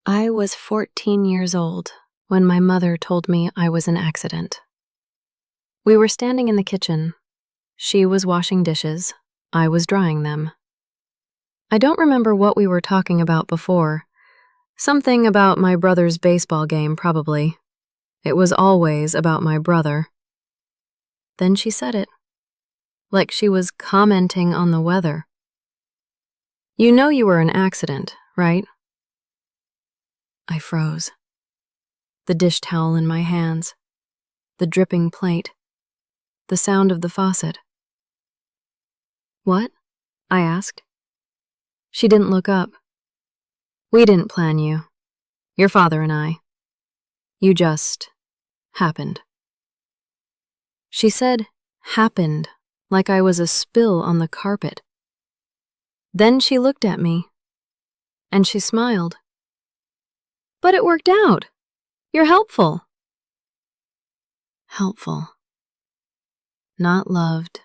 I was 14 years old when my mother told me I was an accident. We were standing in the kitchen. She was washing dishes. I was drying them. I don't remember what we were talking about before. Something about my brother's baseball game, probably. It was always about my brother. Then she said it, like she was commenting on the weather. "You know you were an accident, right?" I froze. The dish towel in my hands, the dripping plate, the sound of the faucet. "What?" I asked. She didn't look up. "We didn't plan you. Your father and I. You just happened." She said happened like I was a spill on the carpet. Then she looked at me, and she smiled. "But it worked out. You're helpful." Helpful. Not loved,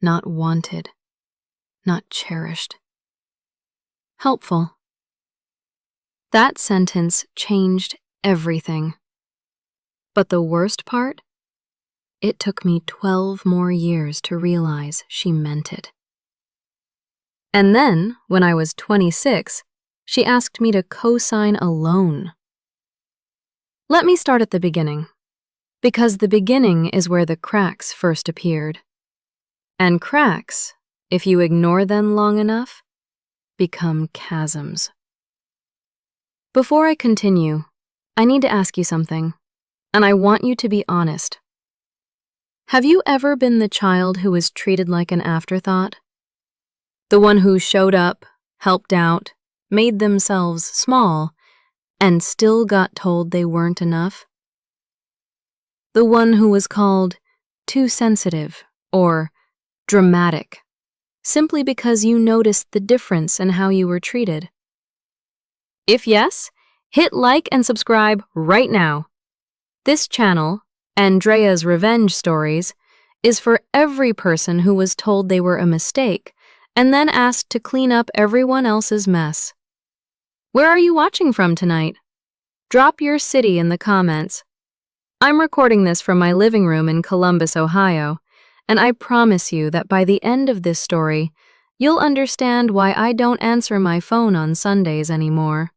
not wanted, not cherished. Helpful. That sentence changed everything. But the worst part? It took me 12 more years to realize she meant it. And then, when I was 26, she asked me to co-sign a loan. Let me start at the beginning, because the beginning is where the cracks first appeared. And cracks, if you ignore them long enough, become chasms. Before I continue, I need to ask you something, and I want you to be honest. Have you ever been the child who was treated like an afterthought? The one who showed up, helped out, made themselves small, and still got told they weren't enough? The one who was called too sensitive or dramatic, simply because you noticed the difference in how you were treated? If yes, hit like and subscribe right now. This channel, Andrea's Revenge Stories, is for every person who was told they were a mistake and then asked to clean up everyone else's mess. Where are you watching from tonight? Drop your city in the comments. I'm recording this from my living room in Columbus, Ohio, and I promise you that by the end of this story, you'll understand why I don't answer my phone on Sundays anymore.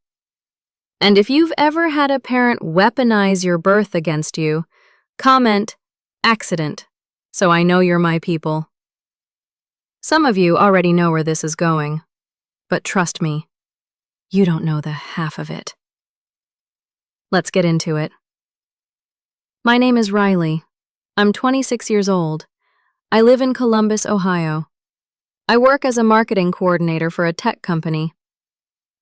And if you've ever had a parent weaponize your birth against you, comment accident, so I know you're my people. Some of you already know where this is going, but trust me, you don't know the half of it. Let's get into it. My name is Riley. I'm 26 years old. I live in Columbus, Ohio. I work as a marketing coordinator for a tech company.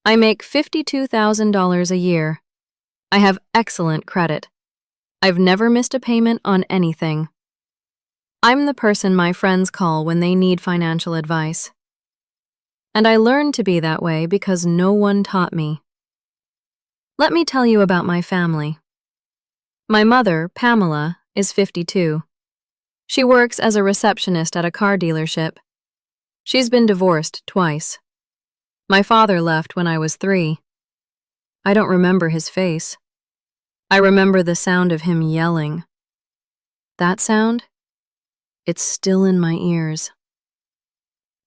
I make $52,000 a year. I have excellent credit. I've never missed a payment on anything. I'm the person my friends call when they need financial advice. And I learned to be that way because no one taught me. Let me tell you about my family. My mother, Pamela, is 52. She works as a receptionist at a car dealership. She's been divorced twice. My father left when I was 3. I don't remember his face. I remember the sound of him yelling. That sound? It's still in my ears.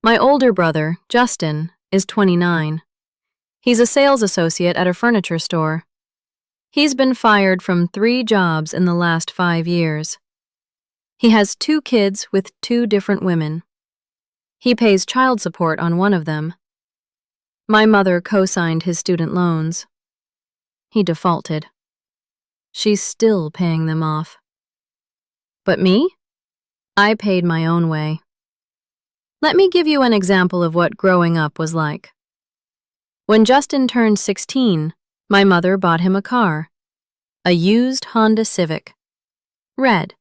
My older brother, Justin, is 29. He's a sales associate at a furniture store. He's been fired from 3 jobs in the last 5 years. He has 2 kids with 2 different women. He pays child support on one of them. My mother co-signed his student loans. He defaulted. She's still paying them off. But me? I paid my own way. Let me give you an example of what growing up was like. When Justin turned 16, my mother bought him a car, a used Honda Civic, red.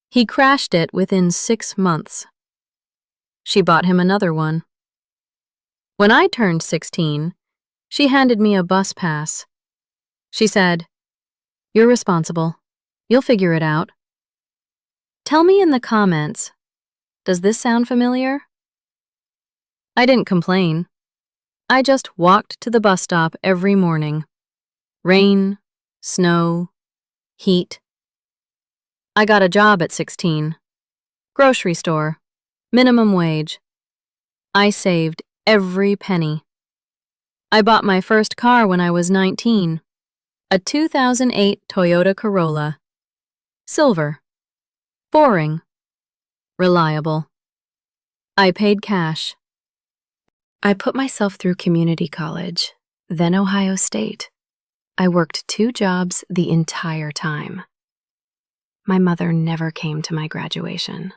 He crashed it within 6 months. She bought him another one. When I turned 16, she handed me a bus pass. She said, "You're responsible. You'll figure it out." Tell me in the comments, does this sound familiar? I didn't complain. I just walked to the bus stop every morning. Rain, snow, heat. I got a job at 16. Grocery store, minimum wage. I saved every penny. I bought my first car when I was 19, a 2008 Toyota Corolla. Silver. Boring. Reliable. I paid cash. I put myself through community college, then Ohio State. I worked 2 jobs the entire time. My mother never came to my graduation.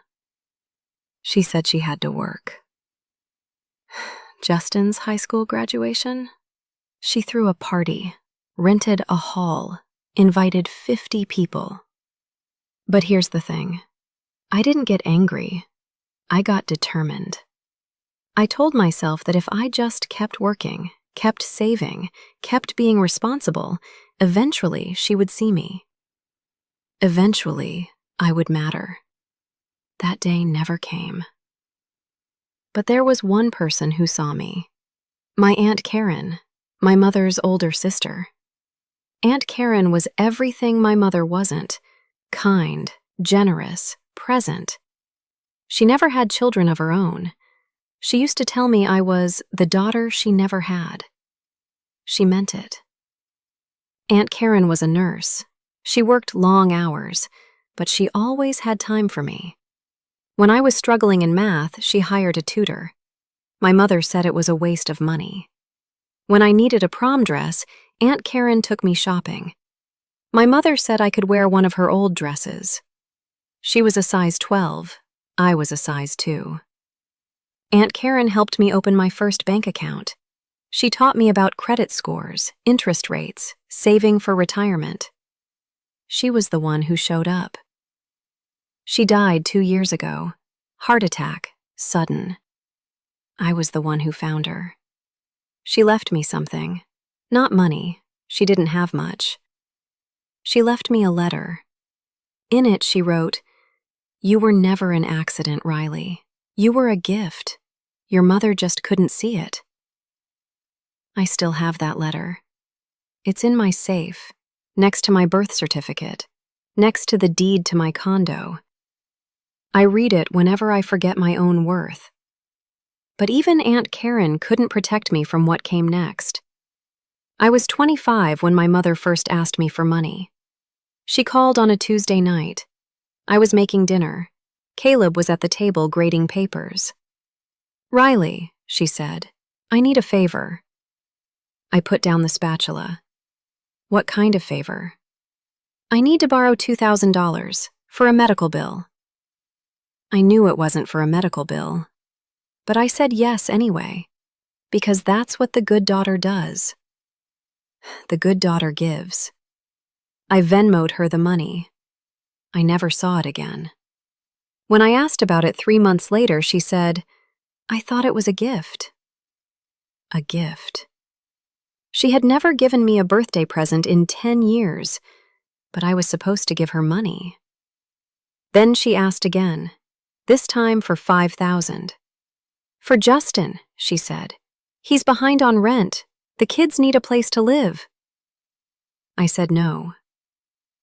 She said she had to work. Justin's high school graduation? She threw a party, rented a hall, invited 50 people. But here's the thing. I didn't get angry. I got determined. I told myself that if I just kept working, kept saving, kept being responsible, eventually she would see me. Eventually, I would matter. That day never came. But there was one person who saw me. My Aunt Karen, my mother's older sister. Aunt Karen was everything my mother wasn't: kind, generous, present. She never had children of her own. She used to tell me I was the daughter she never had. She meant it. Aunt Karen was a nurse. She worked long hours, but she always had time for me. When I was struggling in math, she hired a tutor. My mother said it was a waste of money. When I needed a prom dress, Aunt Karen took me shopping. My mother said I could wear one of her old dresses. She was a size 12. I was a size 2. Aunt Karen helped me open my first bank account. She taught me about credit scores, interest rates, saving for retirement. She was the one who showed up. She died 2 years ago. Heart attack, sudden. I was the one who found her. She left me something. Not money. She didn't have much. She left me a letter. In it, she wrote, "You were never an accident, Riley. You were a gift. Your mother just couldn't see it." I still have that letter. It's in my safe, next to my birth certificate, next to the deed to my condo. I read it whenever I forget my own worth. But even Aunt Karen couldn't protect me from what came next. I was 25 when my mother first asked me for money. She called on a Tuesday night. I was making dinner. Caleb was at the table grading papers. "Riley," she said, "I need a favor." I put down the spatula. "What kind of favor?" "I need to borrow $2,000 for a medical bill." I knew it wasn't for a medical bill, but I said yes anyway, because that's what the good daughter does. The good daughter gives. I Venmo'd her the money. I never saw it again. When I asked about it 3 months later, she said, "I thought it was a gift." A gift. She had never given me a birthday present in 10 years, but I was supposed to give her money. Then she asked again, this time for $5,000. "For Justin," she said. "He's behind on rent. The kids need a place to live." I said no.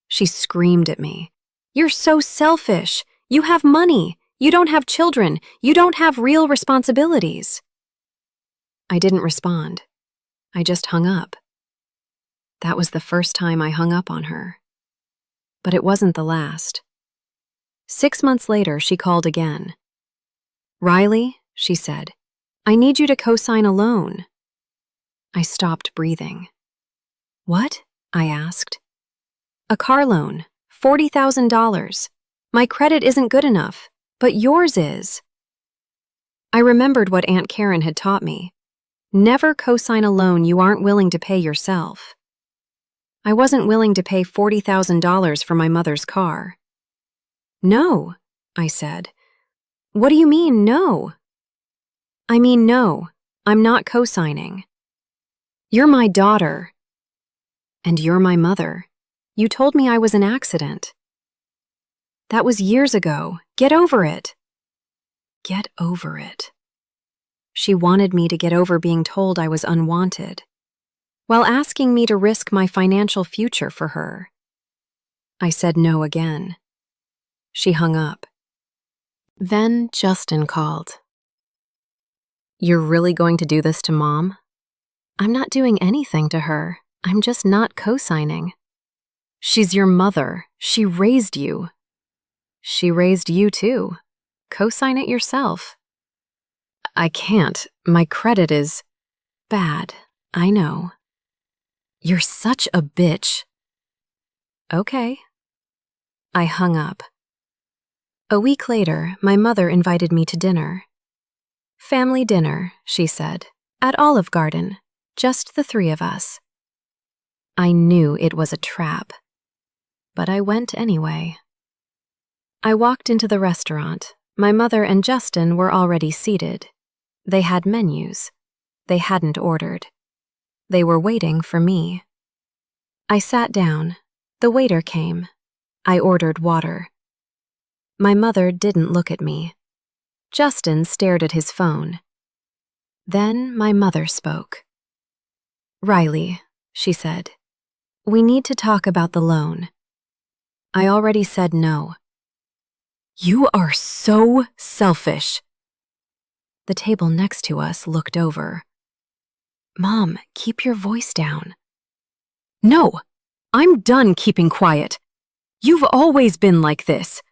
She screamed at me. "You're so selfish. You have money. You don't have children. You don't have real responsibilities." I didn't respond. I just hung up. That was the first time I hung up on her. But it wasn't the last. 6 months later, she called again. "Riley," she said, "I need you to co-sign a loan." I stopped breathing. "What?" I asked. "A car loan, $40,000. My credit isn't good enough, but yours is." I remembered what Aunt Karen had taught me. Never co-sign a loan you aren't willing to pay yourself. I wasn't willing to pay $40,000 for my mother's car. "No," I said. "What do you mean, no?" "I mean, no, I'm not co-signing. You're my daughter. And you're my mother. You told me I was an accident. That was years ago. Get over it." Get over it. She wanted me to get over being told I was unwanted, while asking me to risk my financial future for her. I said no again. She hung up. Then Justin called. "You're really going to do this to Mom?" "I'm not doing anything to her. I'm just not co-signing." "She's your mother. She raised you." "She raised you too. Co-sign it yourself." "I can't. My credit is bad. I know." "You're such a bitch." "Okay." I hung up. A week later, my mother invited me to dinner. "Family dinner," she said, "at Olive Garden, just the three of us." I knew it was a trap, but I went anyway. I walked into the restaurant. My mother and Justin were already seated. They had menus. They hadn't ordered. They were waiting for me. I sat down. The waiter came. I ordered water. My mother didn't look at me. Justin stared at his phone. Then my mother spoke. "Riley," she said, "we need to talk about the loan." I already said no. "You are so selfish." The table next to us looked over. "Mom, keep your voice down." "No, I'm done keeping quiet. You've always been like this.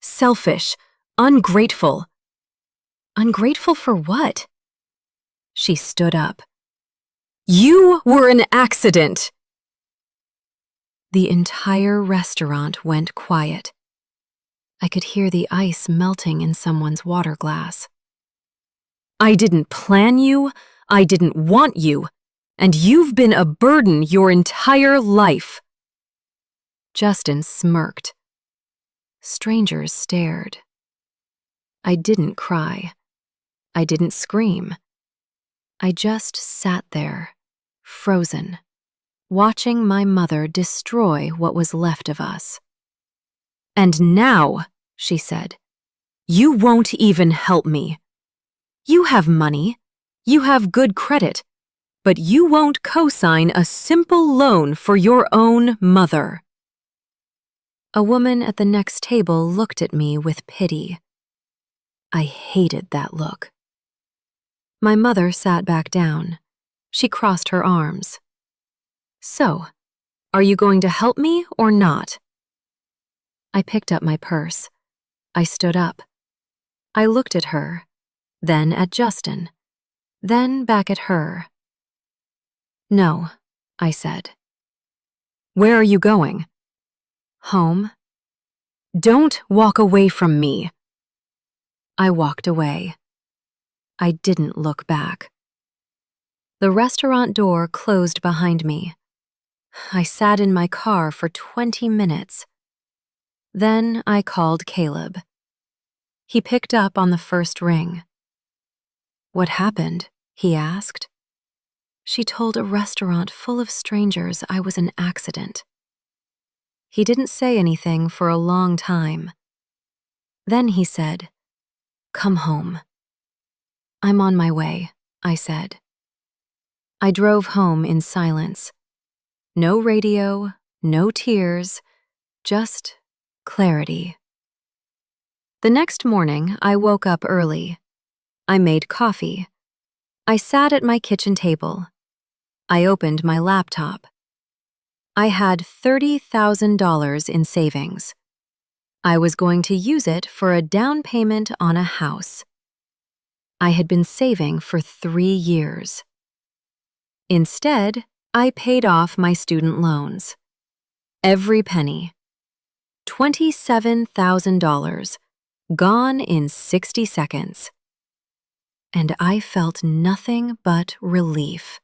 Selfish, ungrateful." "Ungrateful for what?" She stood up. "You were an accident." The entire restaurant went quiet. I could hear the ice melting in someone's water glass. "I didn't plan you, I didn't want you, and you've been a burden your entire life." Justin smirked. Strangers stared. I didn't cry. I didn't scream. I just sat there, frozen, watching my mother destroy what was left of us. "And now," she said, "you won't even help me. You have money, you have good credit, but you won't co-sign a simple loan for your own mother." A woman at the next table looked at me with pity. I hated that look. My mother sat back down. She crossed her arms. "So, are you going to help me or not?" I picked up my purse. I stood up. I looked at her, then at Justin, then back at her. "No," I said. "Where are you going?" "Home." "Don't walk away from me." I walked away. I didn't look back. The restaurant door closed behind me. I sat in my car for 20 minutes. Then I called Caleb. He picked up on the first ring. "What happened?" he asked. She told a restaurant full of strangers I was an accident. He didn't say anything for a long time. Then he said, "Come home." "I'm on my way," I said. I drove home in silence. No radio, no tears, just clarity. The next morning, I woke up early. I made coffee. I sat at my kitchen table. I opened my laptop. I had $30,000 in savings. I was going to use it for a down payment on a house. I had been saving for 3 years. Instead, I paid off my student loans. Every penny. $27,000, gone in 60 seconds. And I felt nothing but relief.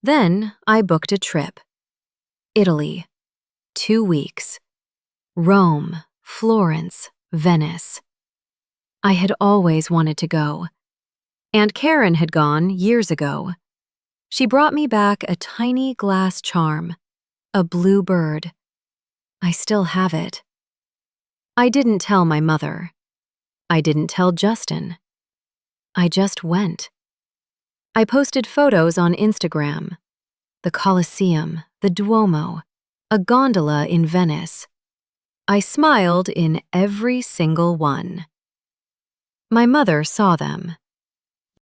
Then I booked a trip. Italy, 2 weeks. Rome, Florence, Venice. I had always wanted to go. Aunt Karen had gone years ago. She brought me back a tiny glass charm, a blue bird. I still have it. I didn't tell my mother. I didn't tell Justin. I just went. I posted photos on Instagram. The Colosseum, the Duomo, a gondola in Venice. I smiled in every single one. My mother saw them.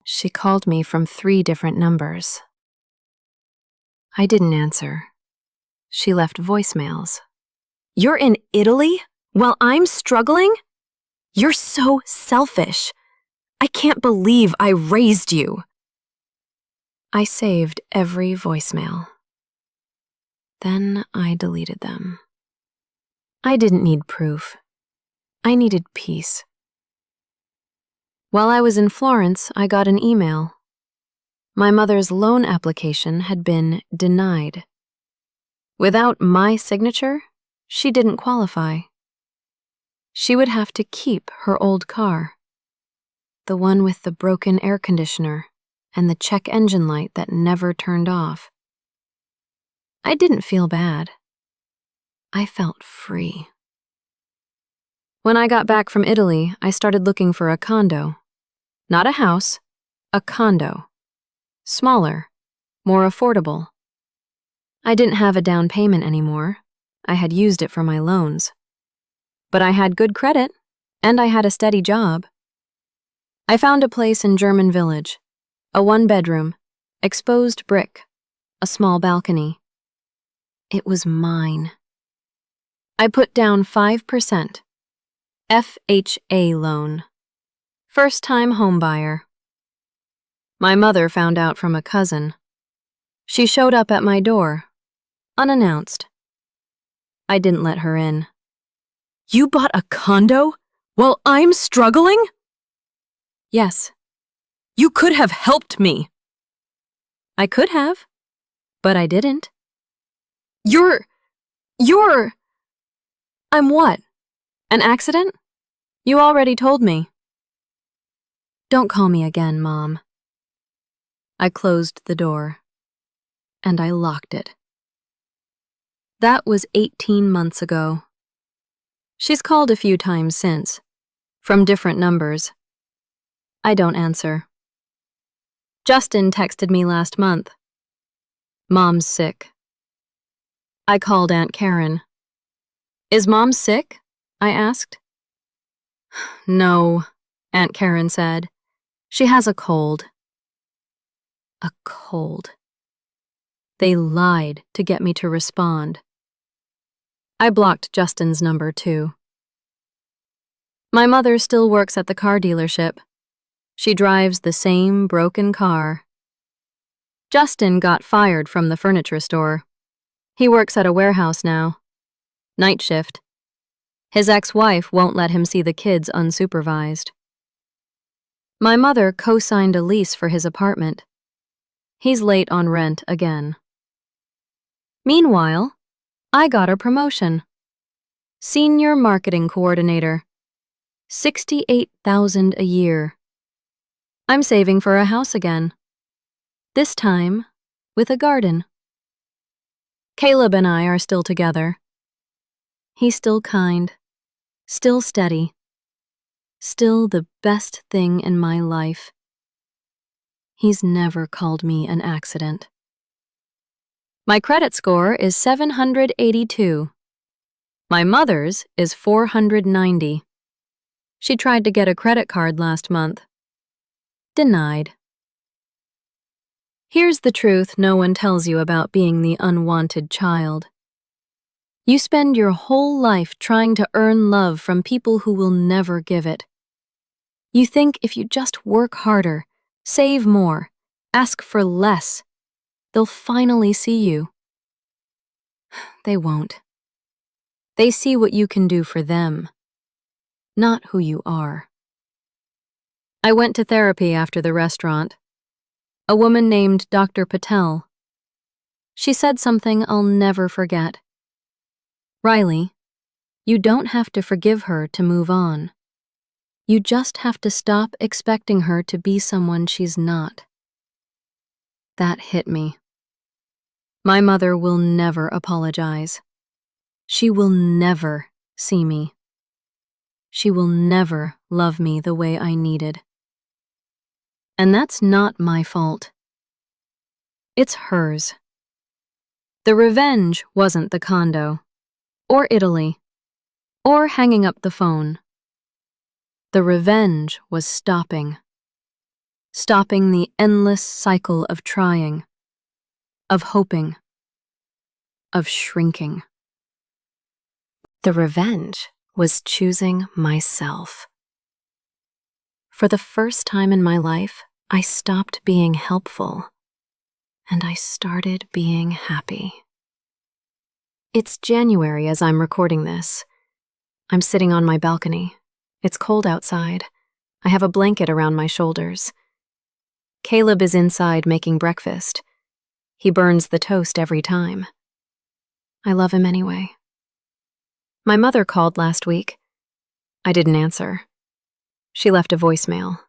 She called me from 3 different numbers. I didn't answer. She left voicemails. "You're in Italy while I'm struggling? You're so selfish. I can't believe I raised you." I saved every voicemail. Then I deleted them. I didn't need proof. I needed peace. While I was in Florence, I got an email. My mother's loan application had been denied. Without my signature, she didn't qualify. She would have to keep her old car, the one with the broken air conditioner and the check engine light that never turned off. I didn't feel bad. I felt free. When I got back from Italy, I started looking for a condo. Not a house, a condo. Smaller, more affordable. I didn't have a down payment anymore. I had used it for my loans. But I had good credit, and I had a steady job. I found a place in German Village, a 1-bedroom, exposed brick, a small balcony. It was mine. I put down 5%, FHA loan, first-time homebuyer. My mother found out from a cousin. She showed up at my door, unannounced. I didn't let her in. "You bought a condo while I'm struggling?" "Yes." "You could have helped me." "I could have, but I didn't." You're... I'm what? An accident? You already told me." "Don't call me again, Mom." I closed the door, and I locked it. That was 18 months ago. She's called a few times since, from different numbers. I don't answer. Justin texted me last month. "Mom's sick." I called Aunt Karen. "Is Mom sick?" I asked. "No," Aunt Karen said. "She has a cold." A cold. They lied to get me to respond. I blocked Justin's number too. My mother still works at the car dealership. She drives the same broken car. Justin got fired from the furniture store. He works at a warehouse now. Night shift. His ex-wife won't let him see the kids unsupervised. My mother co-signed a lease for his apartment. He's late on rent again. Meanwhile, I got a promotion. Senior marketing coordinator. $68,000 a year. I'm saving for a house again. This time, with a garden. Caleb and I are still together. He's still kind, still steady, still the best thing in my life. He's never called me an accident. My credit score is 782. My mother's is 490. She tried to get a credit card last month. Denied. Here's the truth no one tells you about being the unwanted child. You spend your whole life trying to earn love from people who will never give it. You think if you just work harder, save more, ask for less, they'll finally see you. They won't. They see what you can do for them, not who you are. I went to therapy after the restaurant. A woman named Dr. Patel. She said something I'll never forget. "Riley, you don't have to forgive her to move on. You just have to stop expecting her to be someone she's not." That hit me. My mother will never apologize. She will never see me. She will never love me the way I needed. And that's not my fault. It's hers. The revenge wasn't the condo, or Italy, or hanging up the phone. The revenge was stopping the endless cycle of trying, of hoping, of shrinking. The revenge was choosing myself. For the first time in my life, I stopped being helpful, and I started being happy. It's January as I'm recording this. I'm sitting on my balcony. It's cold outside. I have a blanket around my shoulders. Caleb is inside making breakfast. He burns the toast every time. I love him anyway. My mother called last week. I didn't answer. She left a voicemail.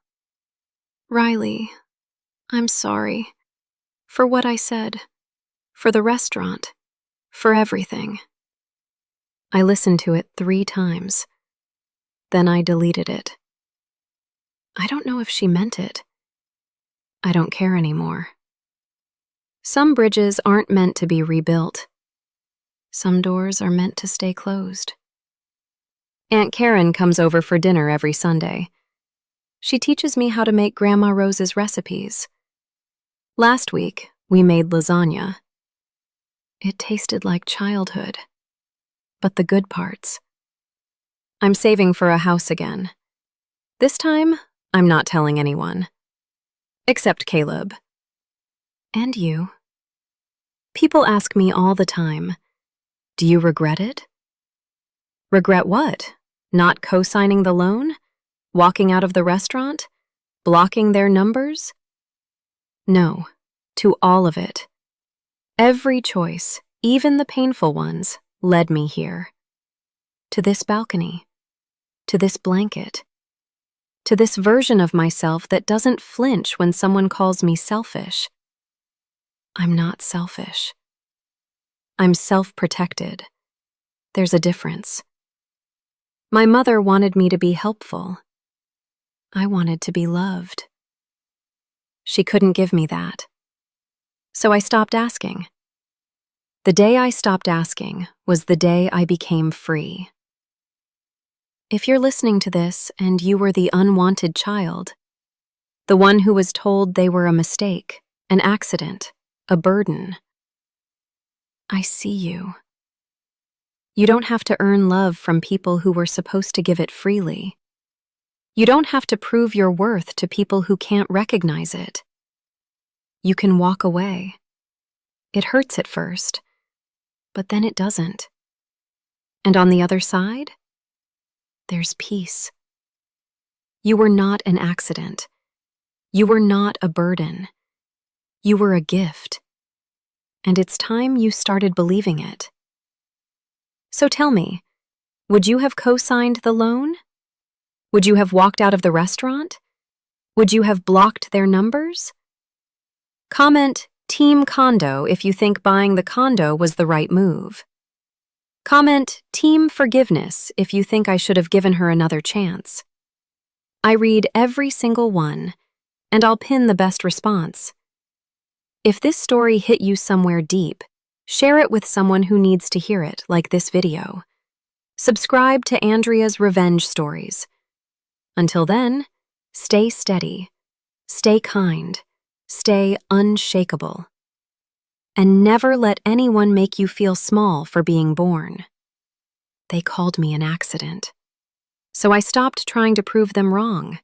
Riley, I'm sorry. For what I said. For the restaurant. For everything. I listened to it 3 times. Then I deleted it. I don't know if she meant it. I don't care anymore. Some bridges aren't meant to be rebuilt. Some doors are meant to stay closed. Aunt Karen comes over for dinner every Sunday. She teaches me how to make Grandma Rose's recipes. Last week, we made lasagna. It tasted like childhood, but the good parts. I'm saving for a house again. This time, I'm not telling anyone. Except Caleb. And you. People ask me all the time, do you regret it? Regret what? Not co-signing the loan? Walking out of the restaurant? Blocking their numbers? No, to all of it. Every choice, even the painful ones, led me here. To this balcony. To this blanket. To this version of myself that doesn't flinch when someone calls me selfish. I'm not selfish. I'm self-protected. There's a difference. My mother wanted me to be helpful. I wanted to be loved. She couldn't give me that. So I stopped asking. The day I stopped asking was the day I became free. If you're listening to this and you were the unwanted child, the one who was told they were a mistake, an accident, a burden, I see you. You don't have to earn love from people who were supposed to give it freely. You don't have to prove your worth to people who can't recognize it. You can walk away. It hurts at first, but then it doesn't. And on the other side, there's peace. You were not an accident. You were not a burden. You were a gift. And it's time you started believing it. So tell me, would you have co-signed the loan? Would you have walked out of the restaurant? Would you have blocked their numbers? Comment Team Condo if you think buying the condo was the right move. Comment Team Forgiveness if you think I should have given her another chance. I read every single one, and I'll pin the best response. If this story hit you somewhere deep, share it with someone who needs to hear it, like this video. Subscribe to Andrea's Revenge Stories. Until then, stay steady, stay kind, stay unshakable. And never let anyone make you feel small for being born. They called me an accident. So I stopped trying to prove them wrong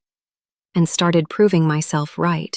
and started proving myself right.